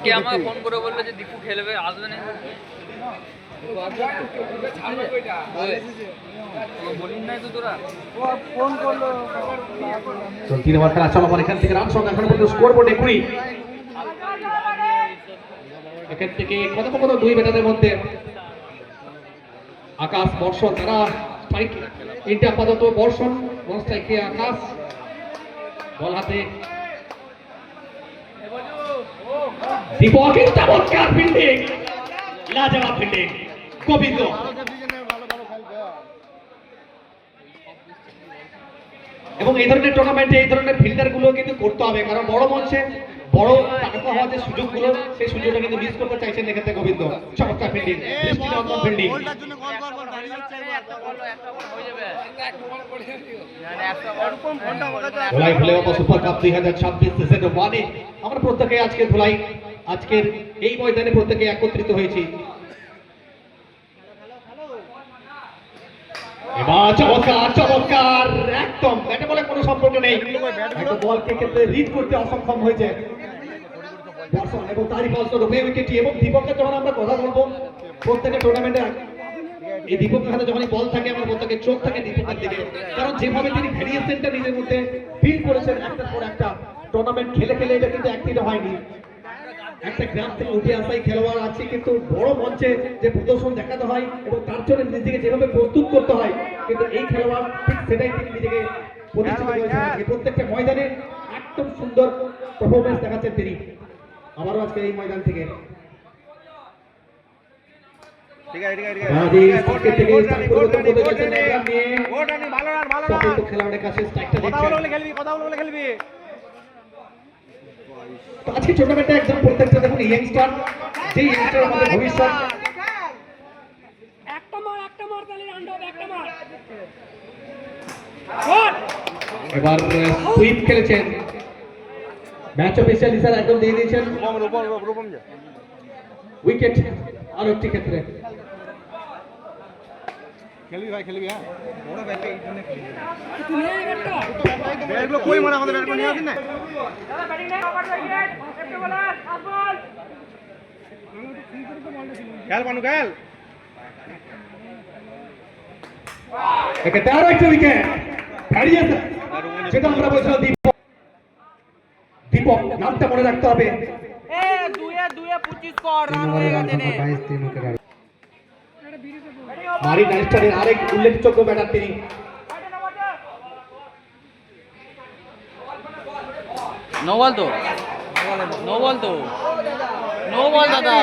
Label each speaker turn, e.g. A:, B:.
A: কে আমাকে ফোন করে বললো যে দীপু খেলবে, আসবে না।
B: তিন ওভার খেলা চলমান, এখান থেকে রান সংখ্যা এখন পর্যন্ত স্কোর বোর্ডে 20। এখান থেকে কত দুই ব্যাটারের মধ্যে আকাশ বর্ষণ, তারা স্ট্রাইক তিনটে আপাতত বর্ষণ, ওয়ান স্ট্রাইকে আকাশ, বল হাতে দীপকের চমৎকার ফিল্ডিং, লাজবাব ফিল্ডিং গোবিন্দ। এবং এই ধরনের টুর্নামেন্টে এই ধরনের ফিল্ডার গুলো কিন্তু করতে হবে, কারণ বড় মঞ্চে বড় টাকা হওয়ার যে সুযোগগুলো, সেই সুযোগটা কিন্তু মিস করতে চাইছেন এক্ষেত্রে গোবিন্দ। চমৎকার ফিল্ডিং, দৃষ্টিনন্দন ফিল্ডিং। ধুলাই ভুলে সুপার কাপ 2026 সিজন 1 আমরা প্রত্যেকে আজকে ধুলাই আজকের এই ময়দানে প্রত্যেকে একত্রিত হয়েছি। এবার চমৎকার চমৎকার, একদম ব্যাটে বলে কোনো সম্পর্ক নেই, একটা বলকে ক্ষেত্রে রিড করতে অসক্ষম হয়েছে বর্ষণ, এবং তারই ফলস্বরূপ উইকেটটি। এবং দীপকের যখন আমরা কথা বলবো প্রত্যেকের টুর্নামেন্টে, এই দীপকের হাতে যখনই বল থাকে আমার প্রত্যেকের চোখ থাকে দীপকের দিকে, কারণ যেভাবে তিনি ভ্যারিয়েশনটা নিজের মধ্যে ফিল করেছেন একটার পর একটা টুর্নামেন্ট খেলে খেলে, এটা কিন্তু একদিনে হয়নি। একটা গ্রাম থেকে উঠে আসাই খেলোয়াড় আছে, কিন্তু বড় মঞ্চে যে প্রদর্শন দেখাতে হয় এবং তার জন্য নিজেকে যেভাবে প্রস্তুত করতে হয়, কিন্তু এই খেলোয়াড় ঠিক সেটাই তিনি নিজেকে প্রতিষ্ঠিত করেছেন। প্রত্যেকটা ময়দানে একদম সুন্দর পারফরমেন্স দেখাচ্ছেন তিনি আবারও আজকে এই ময়দান থেকে। খেলোয়াড়ের কাছে স্ট্রাইকটা দেখছেন। আজকে টুর্নামেন্টে একদম প্রত্যেকটা দেখুন ইয়ংস্টার, যে ইয়ংস্টারের মধ্যে ভবিষ্যৎ। এবার সুইপ খেলেছেন, ম্যাচ অফিসিয়াল ইশারা একদম দিয়ে দিয়েছেন, উইকেট আর একটি ক্ষেত্রে। খেলবি ভাই খেলবি, হ্যাঁ বড় ব্যাটে এই জন্য খেলবি, তুমি এই ব্যাটটা ব্যাটগুলো কই মারা, আমাদের ব্যাটগুলো নিয়ে আসেন না দাদা, ব্যাটিং নাই ওভার উইকেট, লেফট বোলার আসবল, খেল বানু খেল, একটা আরো একটা উইকেট ভ্যারিয়েশন, যেটা আমরা বলছিলাম দীপক নামটা মনে রাখতে হবে। এ 2-25 স্কোর, রান হয়ে গেছে নে 22 উইকেট। মারিন নাইস্টারের আরেক উল্লেখযোগ্য ব্যাটার তিনি।
A: নো বল তো, নো বল তো, নো বল দাদা,